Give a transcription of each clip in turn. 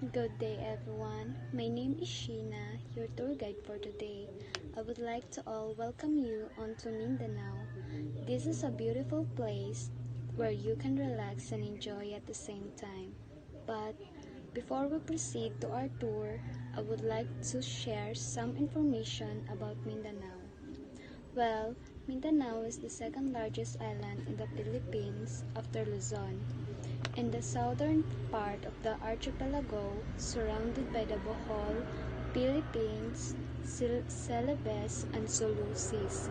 Good day everyone. My name is Shienna, your tour guide for today. I would like to all welcome you onto Mindanao. This is a beautiful place where you can relax and enjoy at the same time. But before we proceed to our tour, I would like to share some information about Mindanao. Well, Mindanao is the second largest island in the Philippines after Luzon. In the southern part of the archipelago, surrounded by the Bohol, Philippines, Celebes, and Sulu seas.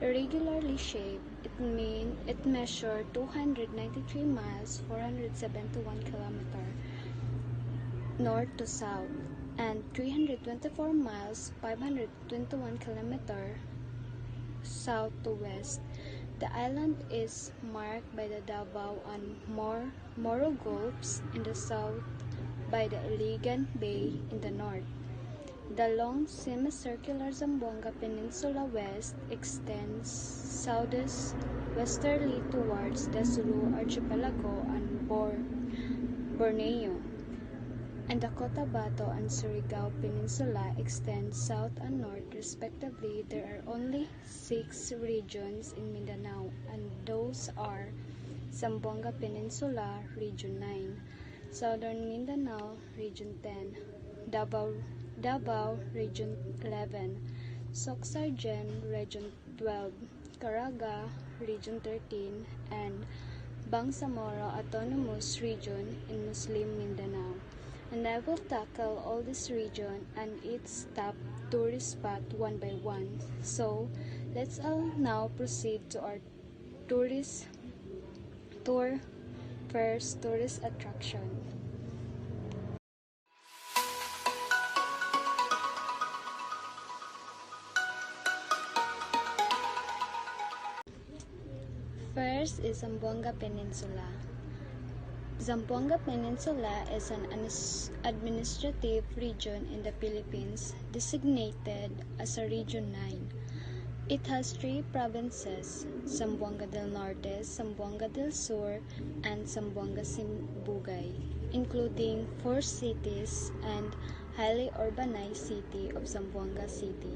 Irregularly shaped, it measured 293 miles 471 kilometers north to south and 324 miles 521 kilometers south to west. The island is marked by the Davao and Moro Gulfs in the south, by the Iligan Bay in the north. The long semicircular Zamboanga Peninsula west extends southeast westerly towards the Sulu Archipelago and Borneo, and the Cotabato and Surigao Peninsula extend south and north respectively. There are only 6 regions in Mindanao, and those are Zamboanga Peninsula, Region 9, Southern Mindanao, Region 10, Davao Region 11, Soxargen, Region 12, Caraga, Region 13, and Bangsamoro Autonomous Region in Muslim Mindanao. And I will tackle all this region and its top tourist spot one by one. So, let's all now proceed to our tourist tour. First, tourist attraction. First is Zamboanga Peninsula. Zamboanga Peninsula is an administrative region in the Philippines designated as a Region 9. It has 3 provinces, Zamboanga del Norte, Zamboanga del Sur, and Zamboanga Simbugay, including 4 cities and highly urbanized city of Zamboanga City.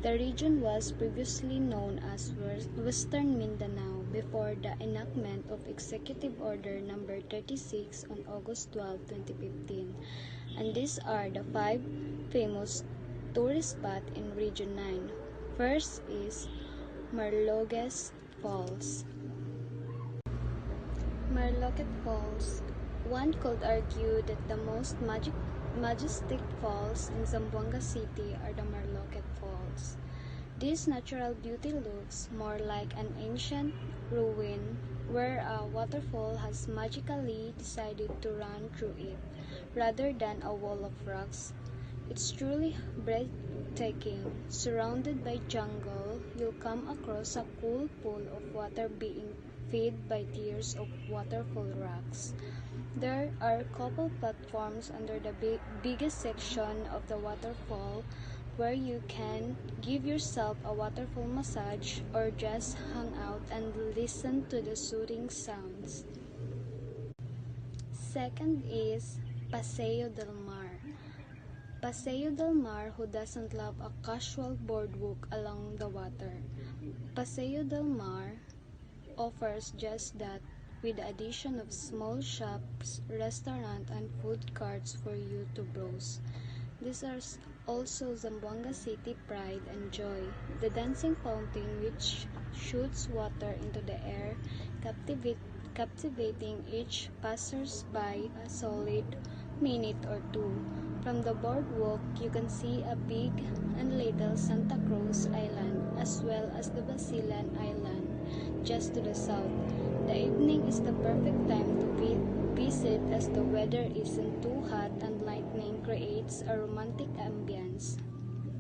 The region was previously known as Western Mindanao before the enactment of Executive Order No. 36 on August 12, 2015. And these are the 5 famous tourist spots in Region 9. First is Marlogues Falls. Marlogues Falls. One could argue that the most majestic falls in Zamboanga City are the Marlogues Falls. This natural beauty looks more like an ancient ruin where a waterfall has magically decided to run through it, rather than a wall of rocks. It's truly breathtaking. Surrounded by jungle, you'll come across a cool pool of water being fed by tiers of waterfall rocks. There are couple platforms under the biggest section of the waterfall where you can give yourself a waterfall massage or just hang out and listen to the soothing sounds. Second is Paseo del Mar. Paseo del Mar, who doesn't love a casual boardwalk along the water? Paseo del Mar offers just that, with the addition of small shops, restaurants, and food carts for you to browse. These are also Zamboanga City pride and joy. The dancing fountain, which shoots water into the air, captivating each passers-by a solid minute or two. From the boardwalk, you can see a big and little Santa Cruz Island, as well as the Basilan Island just to the south. The evening is the perfect time to visit, as the weather isn't too hot and lightning creates a romantic ambience.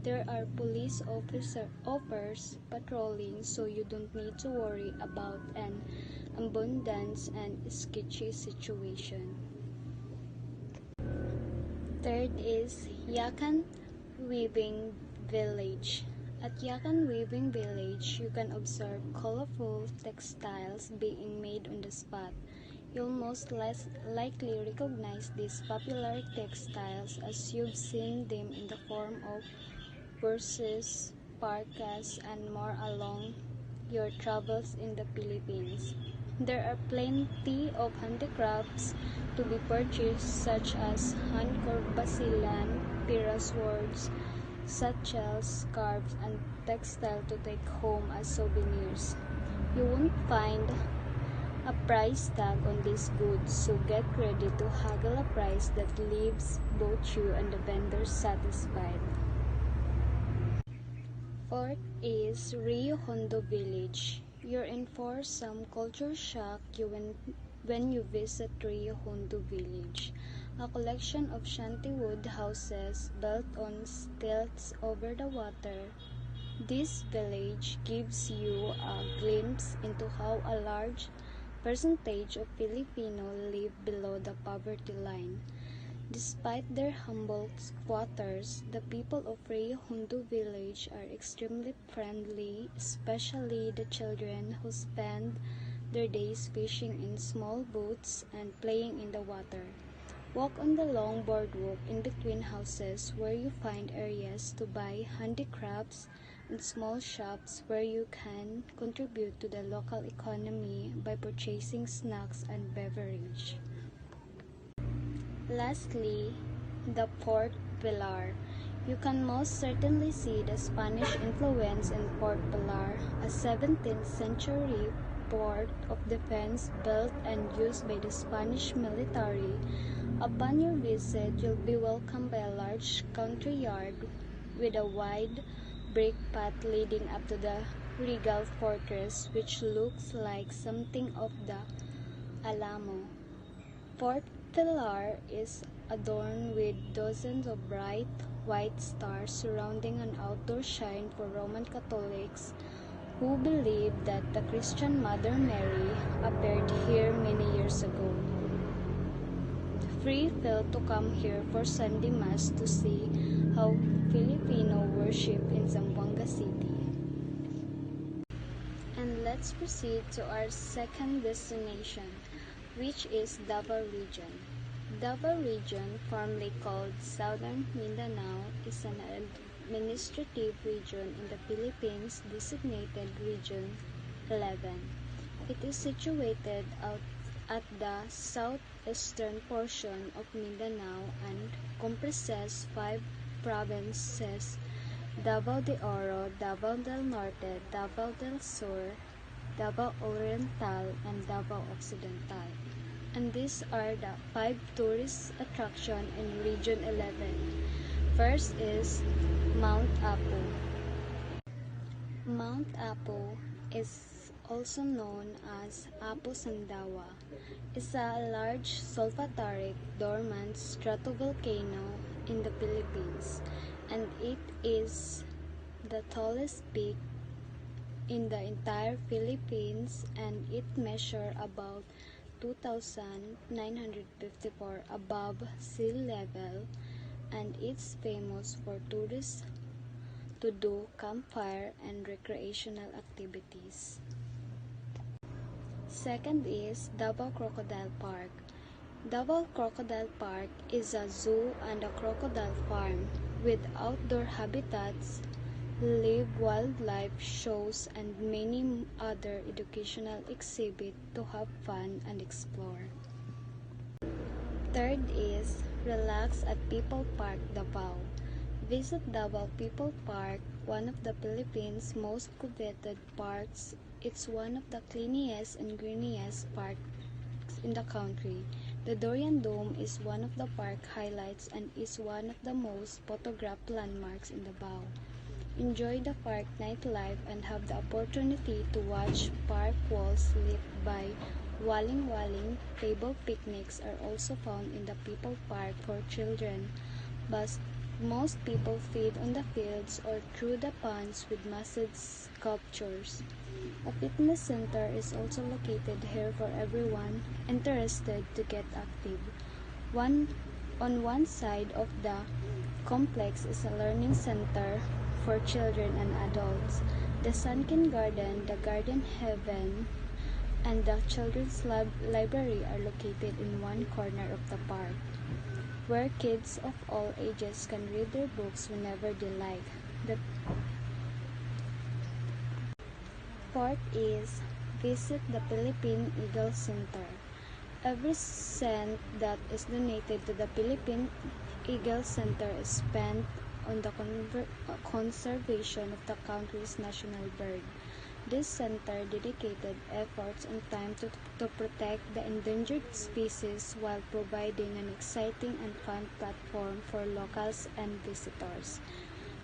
There are police officers patrolling, so you don't need to worry about an abundance and sketchy situation. Third is Yakan Weaving Village. At Yakan Weaving Village, you can observe colorful textiles being made on the spot. You'll most less likely recognize these popular textiles as you've seen them in the form of purses, parkas, and more along your travels in the Philippines. There are plenty of handicrafts to be purchased such as hand-carved basilan, pira swords, satchels, scarves, and textile to take home as souvenirs. You won't find a price tag on these goods, so get ready to haggle a price that leaves both you and the vendors satisfied. Fourth is Rio Hondo Village. You're in for some culture shock when you visit Rio Hondo Village, a collection of shanty-wood houses built on stilts over the water. This village gives you a glimpse into how a large percentage of Filipino live below the poverty line. Despite their humble quarters, the people of Rio Hondo Village are extremely friendly, especially the children who spend their days fishing in small boats and playing in the water. Walk on the long boardwalk in between houses where you find areas to buy handicrafts and small shops where you can contribute to the local economy by purchasing snacks and beverage. Lastly, the Port Pilar. You can most certainly see the Spanish influence in Port Pilar, a 17th century port of defense built and used by the Spanish military. Upon your visit, you'll be welcomed by a large country yard with a wide brick path leading up to the regal fortress, which looks like something of the Alamo. Port Pilar is adorned with dozens of bright white stars surrounding an outdoor shrine for Roman Catholics who believe that the Christian Mother Mary appeared here many years ago. Free feel to come here for Sunday Mass to see how Filipino worship in Zamboanga City. And let's proceed to our second destination, which is Davao Region. Davao Region, formerly called Southern Mindanao, is an administrative region in the Philippines designated Region 11. It is situated at the southeastern portion of Mindanao and comprises 5 provinces: Davao de Oro, Davao del Norte, Davao del Sur, Davao Oriental, and Davao Occidental. And these are the 5 tourist attractions in Region 11. First is Mount Apo. Mount Apo is also known as Apo Sandawa. It's a large solfataric dormant stratovolcano in the Philippines, and it is the tallest peak in the entire Philippines, and it measures about 2,954 above sea level, and it's famous for tourists to do campfire and recreational activities. Second is Davao Crocodile Park. Davao Crocodile Park is a zoo and a crocodile farm with outdoor habitats, live wildlife shows, and many other educational exhibits to have fun and explore. Third is Relax at People Park, Davao. Visit Davao People Park, one of the Philippines' most coveted parks. It's one of the cleanest and greenest parks in the country. The Dorian Dome is one of the park highlights and is one of the most photographed landmarks in Davao. Enjoy the park nightlife and have the opportunity to watch park walls lit by waling-waling. Table picnics are also found in the People Park for children, but most people feed on the fields or through the ponds with massive sculptures. A fitness center is also located here for everyone interested to get active. On one side of the complex is a learning center for children and adults, the Sunken Garden, the Garden Heaven, and the children's library are located in one corner of the park, where kids of all ages can read their books whenever they like. The fourth is visit the Philippine Eagle Center. Every cent that is donated to the Philippine Eagle Center is spent on the conservation of the country's national bird. This center dedicated efforts and time to protect the endangered species while providing an exciting and fun platform for locals and visitors.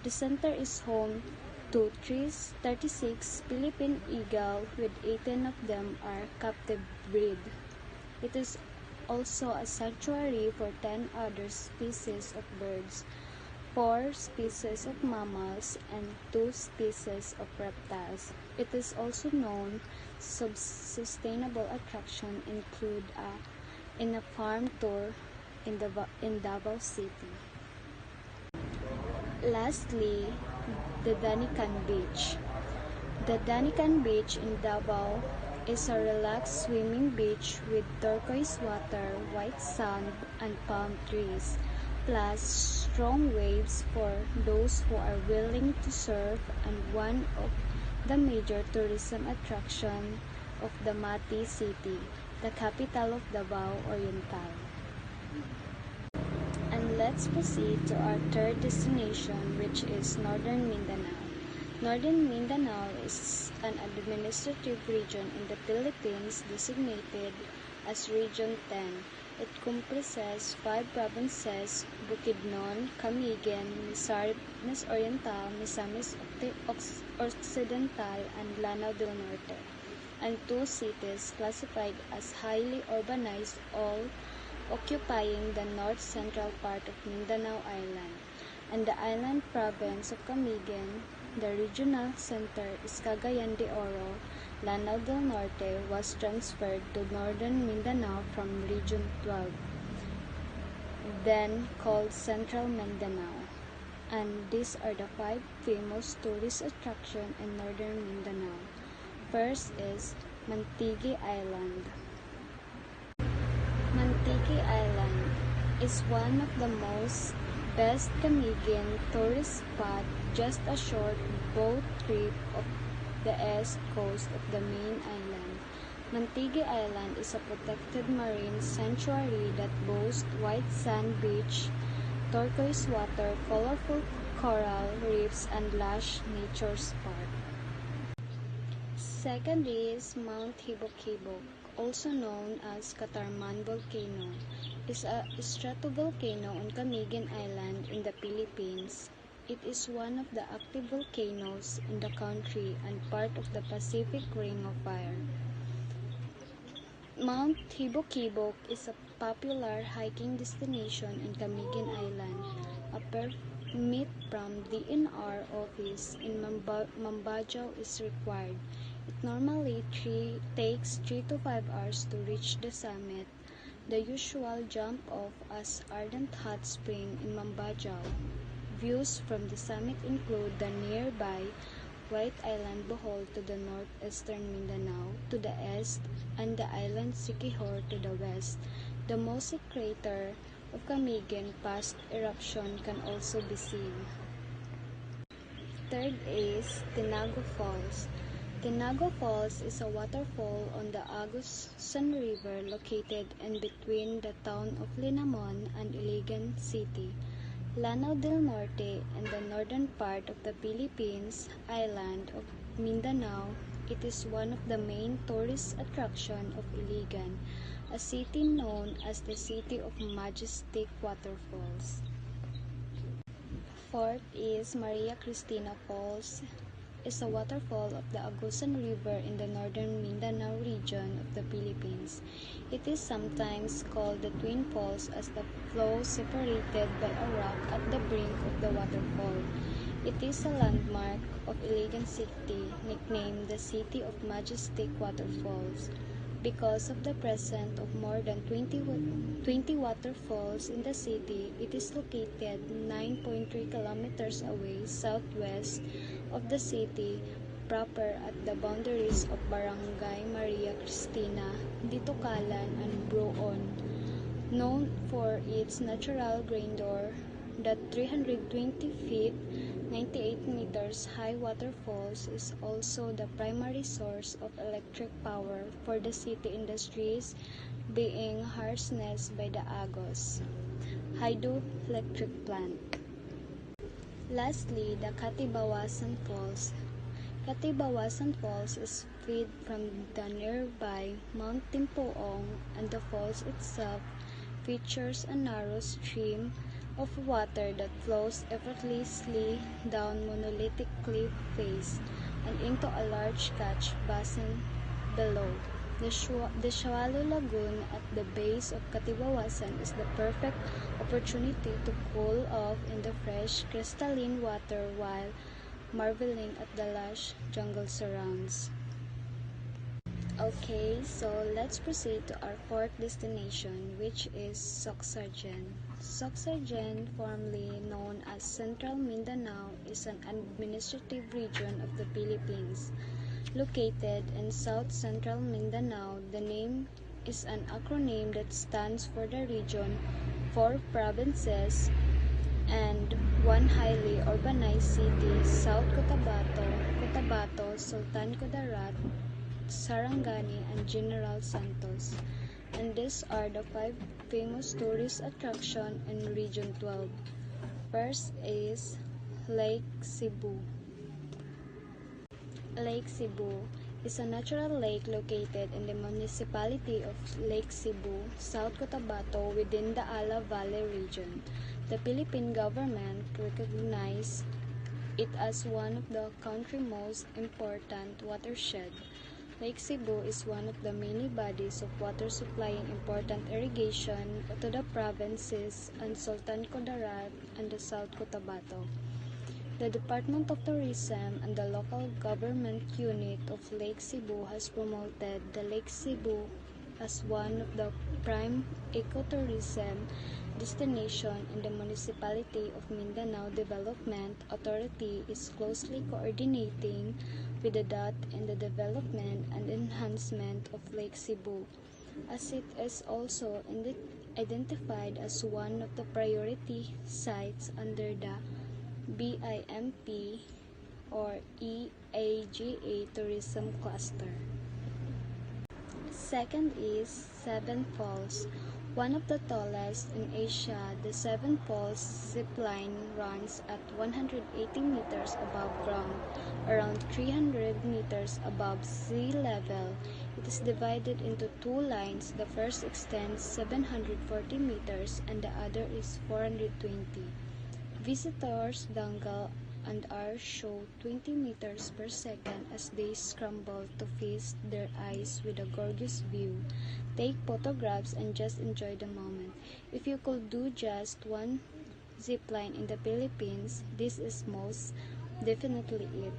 The center is home to 36 Philippine eagle, with 18 of them are captive breed. It is also a sanctuary for 10 other species of birds, 4 species of mammals, and 2 species of reptiles. It is also known sustainable attractions include a farm tour in Davao City. Lastly, the Danican Beach. The Danican Beach in Davao is a relaxed swimming beach with turquoise water, white sand, and palm trees, plus strong waves for those who are willing to surf, and one of the major tourism attractions of the Mati City, the capital of Davao Oriental. And let's proceed to our third destination, which is Northern Mindanao. Northern Mindanao is an administrative region in the Philippines designated as Region 10. It comprises 5 provinces: Bukidnon, Camiguin, Misamis Oriental, Misamis Occidental, and Lanao del Norte, and 2 cities classified as highly urbanized, all occupying the north-central part of Mindanao Island. And the island province of Camiguin, the regional center is Cagayan de Oro. Lanao del Norte was transferred to Northern Mindanao from Region 12, then called Central Mindanao. And these are the 5 famous tourist attractions in Northern Mindanao. First is Mantigui Island. Mantigui Island is one of the best Camiguin tourist spot, just a short boat trip of the east coast of the main island. Mantigui Island is a protected marine sanctuary that boasts white sand beach, turquoise water, colorful coral reefs, and lush nature park. Second is Mount Hibok-Hibok, also known as Catarman Volcano, is a stratovolcano on Camiguin Island in the Philippines. It is one of the active volcanoes in the country and part of the Pacific Ring of Fire. Mount Hibok-Hibok is a popular hiking destination in Camiguin Island. A permit from DNR office in Mambajaw is required. It normally takes 3 to 5 hours to reach the summit. The usual jump-off as Ardent Hot Spring in Mambajaw. Views from the summit include the nearby White Island Bohol to the northeastern Mindanao to the east, and the island Siquijor to the west. The Mosi crater of Camiguin past eruption can also be seen. Third is Tinago Falls. Tinago Falls is a waterfall on the Agusan River located in between the town of Linamon and Iligan City, Lanao del Norte, and the northern part of the Philippines island of Mindanao. It is one of the main tourist attractions of Iligan, a city known as the City of Majestic Waterfalls. Fourth is Maria Cristina Falls, is a waterfall of the Agusan River in the northern Mindanao region of the Philippines. It is sometimes called the Twin Falls as the flow separated by a rock at the brink of the waterfall. It is a landmark of Iligan City, nicknamed the City of Majestic Waterfalls, because of the presence of more than 20 waterfalls in the city. It is located 9.3 kilometers away southwest of the city, proper at the boundaries of Barangay Maria Cristina, Ditucalan, and Broon. Known for its natural grandeur, the 320 feet 98 meters high waterfalls is also the primary source of electric power for the city industries, being harnessed by the Agos hydroelectric plant. Lastly, the Katibawasan Falls. Katibawasan Falls is fed from the nearby Mount Timpoong, and the falls itself features a narrow stream of water that flows effortlessly down monolithic cliff face and into a large catch basin below. The shallow lagoon at the base of Katibawasan is the perfect opportunity to cool off in the fresh, crystalline water while marveling at the lush jungle surrounds. Okay, so let's proceed to our fourth destination, which is Sorsogon. Sorsogon, formerly known as Central Mindanao, is an administrative region of the Philippines. Located in south-central Mindanao, the name is an acronym that stands for the region, 4 provinces, and one highly urbanized city, South Cotabato, Sultan Kudarat, Sarangani, and General Santos. And these are the 5 famous tourist attractions in Region 12. First is Lake Cebu. Lake Cebu is a natural lake located in the municipality of Lake Cebu, South Cotabato, within the Ala Valley region. The Philippine government recognized it as one of the country's most important watershed. Lake Cebu is one of the many bodies of water supplying important irrigation to the provinces and Sultan Kudarat and the South Cotabato. The Department of Tourism and the local government unit of Lake Cebu has promoted the Lake Cebu as one of the prime ecotourism destination, and the Municipality of Mindanao Development Authority is closely coordinating with the DOT in the development and enhancement of Lake Cebu, as it is also identified as one of the priority sites under the BIMP or EAGA Tourism Cluster. Second is Seven Falls. One of the tallest in Asia, the Seven Falls zip line runs at 180 meters above ground, around 300 meters above sea level. It is divided into 2 lines. The first extends 740 meters and the other is 420. Visitors dangle and are shown 20 meters per second as they scramble to feast their eyes with a gorgeous view, take photographs, and just enjoy the moment. If you could do just one zip line in the Philippines, this is most definitely it.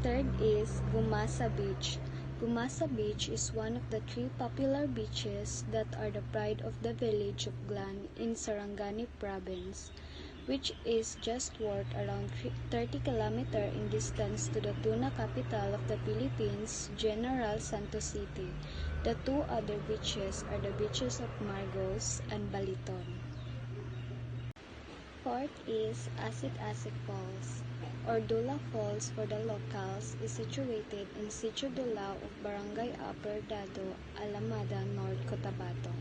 Third is Gumasa Beach. Gumasa Beach is one of the 3 popular beaches that are the pride of the village of Glan in Sarangani province, which is just worth around 30 kilometers in distance to the tuna capital of the Philippines, General Santos City. The 2 other beaches are the beaches of Margos and Baliton. Fourth is Asik-Asik Falls, or Dula Falls for the locals, is situated in Sitio Dulao of Barangay Upper Dado, Alamada, North Cotabato.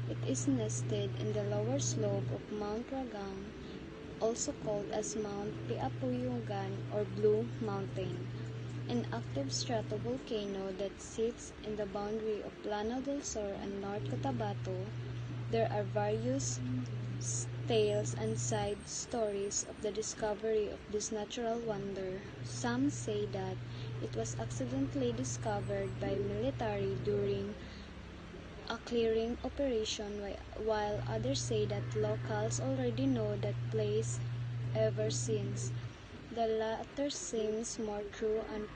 It is nested in the lower slope of Mount Ragang, also called as Mount Piapuyungan or Blue Mountain, an active stratovolcano that sits in the boundary of Plano del Sur and North Cotabato. There are various tales and side stories of the discovery of this natural wonder. Some say that it was accidentally discovered by military during a clearing operation, while others say that locals already know that place ever since. The latter seems more true and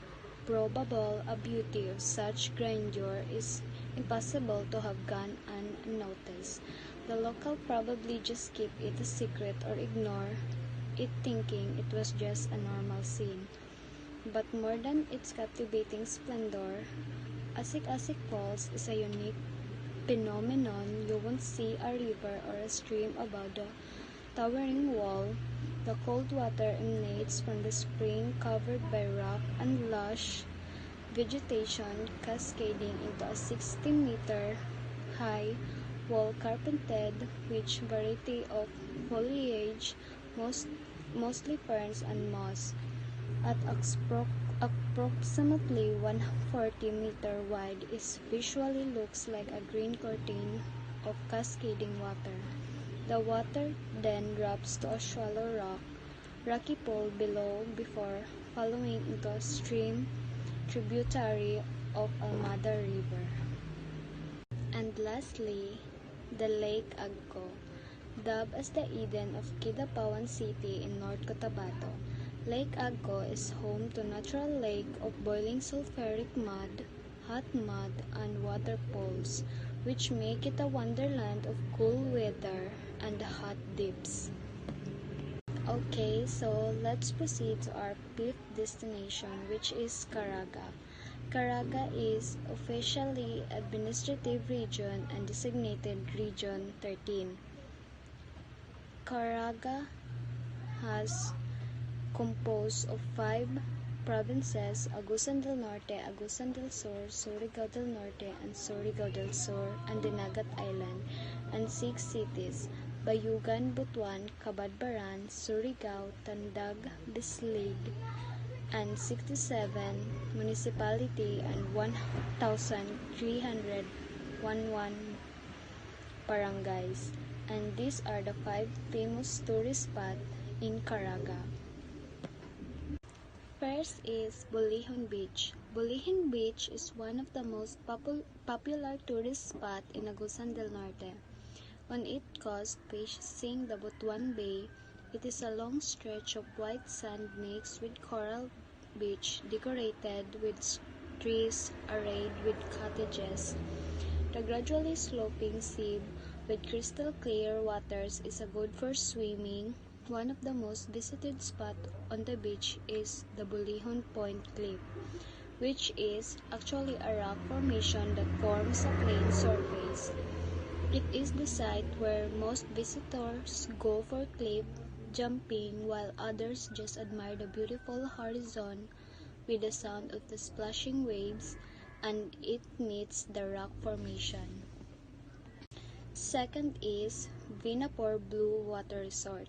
probable. A beauty of such grandeur is impossible to have gone unnoticed. The local probably just keep it a secret or ignore it, thinking it was just a normal scene. But more than its captivating splendor, Asik-Asik Falls is a unique phenomenon. You won't see a river or a stream above the towering wall. The cold water emanates from the spring covered by rock and lush vegetation cascading into a 60-meter high wall carpeted with variety of foliage, mostly ferns and moss. At approximately 140-meter wide, it visually looks like a green curtain of cascading water. The water then drops to a shallow rocky pool below before following into a stream tributary of Almada River. And lastly, the Lake Agco, dubbed as the Eden of Kidapawan City in North Cotabato. Lake Agco is home to natural lake of boiling sulfuric mud, hot mud, and waterfalls, which make it a wonderland of cool weather and hot dips. Okay, so let's proceed to our fifth destination, which is Caraga. Caraga is officially administrative region and designated Region 13. Caraga has composed of 5 provinces: Agusan del Norte, Agusan del Sur, Surigao del Norte, and Surigao del Sur, and Dinagat Island, and 6 cities: Bayugan, Butuan, Cabadbaran, Surigao, Tandag, Bislig, and 67 municipality and 1,311 barangays. And these are the 5 famous tourist spots in Caraga. First is Bulihon Beach. Bulihon Beach is one of the most popular tourist spots in Agusan del Norte. On its coast facing the Butuan Bay, it is a long stretch of white sand mixed with coral beach decorated with trees arrayed with cottages. The gradually sloping sea with crystal clear waters is good for swimming. One of the most visited spots on the beach is the Bulihon Point Cliff, which is actually a rock formation that forms a plain surface. It is the site where most visitors go for cliff jumping, while others just admire the beautiful horizon with the sound of the splashing waves, and it meets the rock formation. Second is Vinapor Blue Water Resort.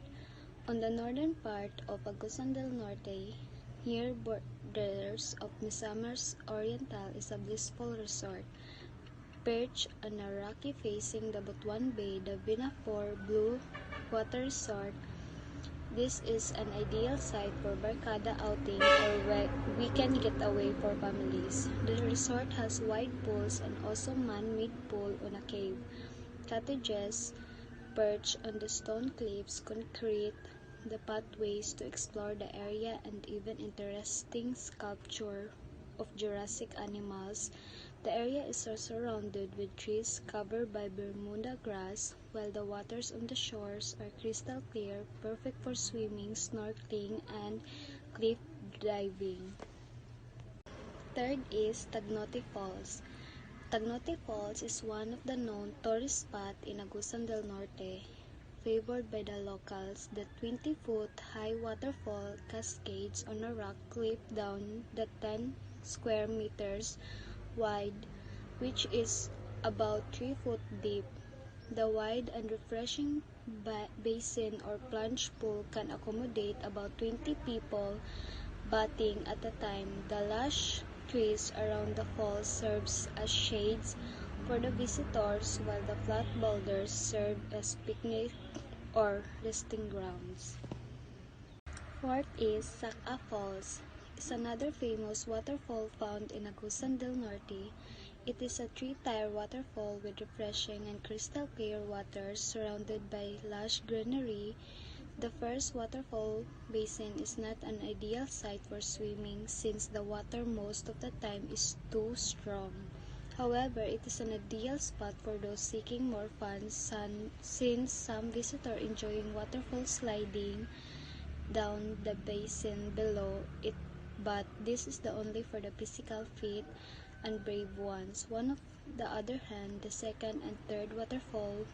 On the northern part of Agusan del Norte, near borders of Misamis Oriental, is a blissful resort. Perched on a rocky facing the Butuan Bay, the Vinapor Blue Water Resort. This is an ideal site for barkada outing or weekend getaway for families. The resort has wide pools and also man-made pool on a cave. Cottages perched on the stone cliffs concrete the pathways to explore the area, and even interesting sculpture of Jurassic animals. The area is surrounded with trees covered by Bermuda grass, while the waters on the shores are crystal clear, perfect for swimming, snorkeling, and cliff diving. Third is Tagnote Falls. Tagnote Falls is one of the known tourist spots in Agusan del Norte. Favored by the locals, the 20-foot high waterfall cascades on a rock cliff down the 10 square meters wide, which is about 3 foot deep. The wide and refreshing basin or plunge pool can accommodate about 20 people bathing at a time. The lush trees around the falls serves as shades for the visitors, while the flat boulders serve as picnic or resting grounds. Fourth is Sac-A Falls. It's another famous waterfall found in Agusan del Norte. It is a 3-tier waterfall with refreshing and crystal clear waters surrounded by lush greenery. The first waterfall basin is not an ideal site for swimming since the water most of the time is too strong. However, it is an ideal spot for those seeking more fun since some visitors enjoying waterfall sliding down the basin below it but this is the only for the physical fit and brave ones. On the other hand, the second and third waterfall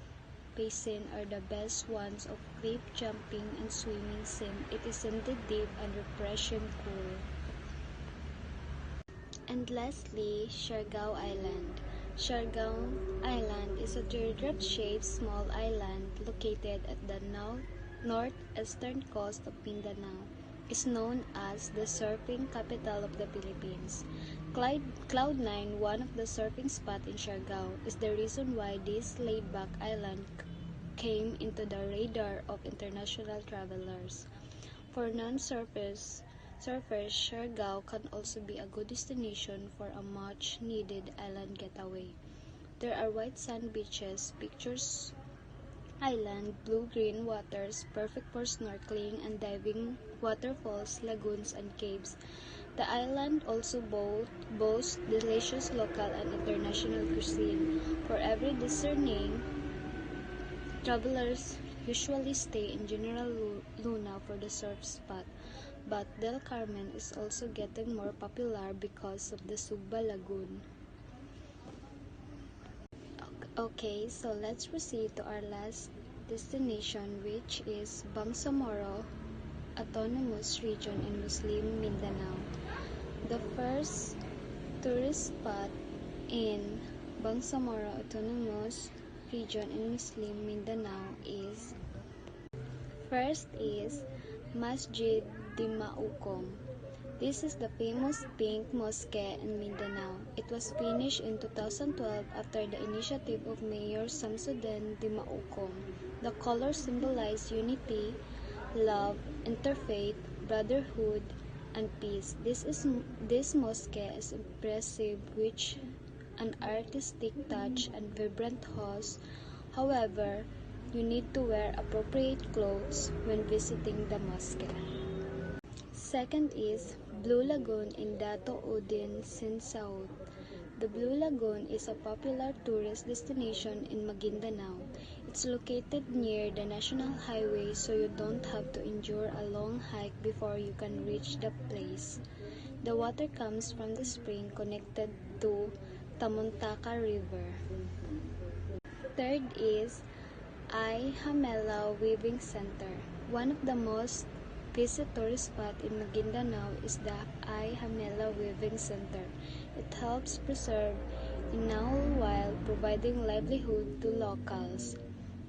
basin are the best ones of cliff jumping and swimming since it is indeed deep and refreshing cool. And lastly, Siargao Island. Siargao Island is a teardrop-shaped small island located at the northeastern coast of Mindanao. Is known as the surfing capital of the Philippines. Cloud9, one of the surfing spots in Siargao, is the reason why this laid-back island came into the radar of international travelers. For non-surfers, Siargao can also be a good destination for a much-needed island getaway. There are white sand beaches, pictures island, blue-green waters, perfect for snorkeling and diving, waterfalls, lagoons, and caves. The island also boasts delicious local and international cuisine. For every discerning, travelers usually stay in General Luna for the surf spot, but Del Carmen is also getting more popular because of the Sugba Lagoon. Okay, so let's proceed to our last destination, which is Bangsamoro Autonomous Region in Muslim Mindanao. The first tourist spot in Bangsamoro Autonomous Region in Muslim Mindanao is Masjid Dimaukom. This is the famous pink mosque in Mindanao. It was finished in 2012 after the initiative of Mayor Samsudin Dimaukom. The colors symbolize unity, love, interfaith, brotherhood, and peace. This mosque is impressive with an artistic touch and vibrant halls. However, you need to wear appropriate clothes when visiting the mosque. Second is Blue Lagoon in Dato Udin, Sinsaut. The Blue Lagoon is a popular tourist destination in Maguindanao. It's located near the National Highway, so you don't have to endure a long hike before you can reach the place. The water comes from the spring connected to Tamuntaka River. Third is Hamela Weaving Center. One of the most visit tourist spot in Maguindanao is the Hamela Weaving Center. It helps preserve enamel while providing livelihood to locals.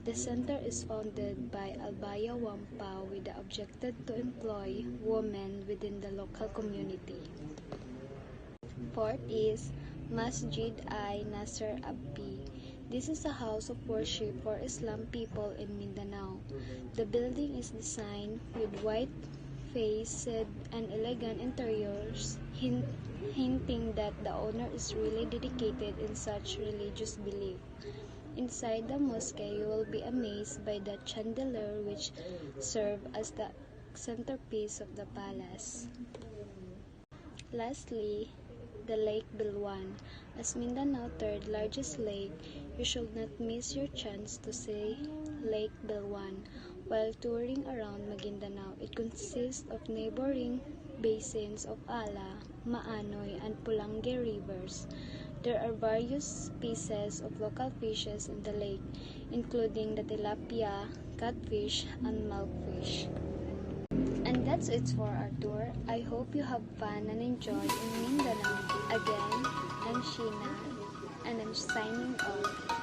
The center is founded by Albaya Wampa with the objective to employ women within the local community. Fourth is Masjid Nasser Abbi. This is a house of worship for Islam people in Mindanao. The building is designed with white faced and elegant interiors, hinting that the owner is really dedicated in such religious belief. Inside the mosque, you will be amazed by the chandelier which serve as the centerpiece of the palace. Lastly, the Lake Bilwan. As Mindanao's third largest lake, you should not miss your chance to see Lake Bilwan. While touring around Maguindanao, it consists of neighboring basins of Ala, Maanoy, and Pulange rivers. There are various species of local fishes in the lake, including the tilapia, catfish, and milkfish. And that's it for our tour. I hope you have fun and enjoy in Mindanao. Again, I'm Shienna, and I'm signing off.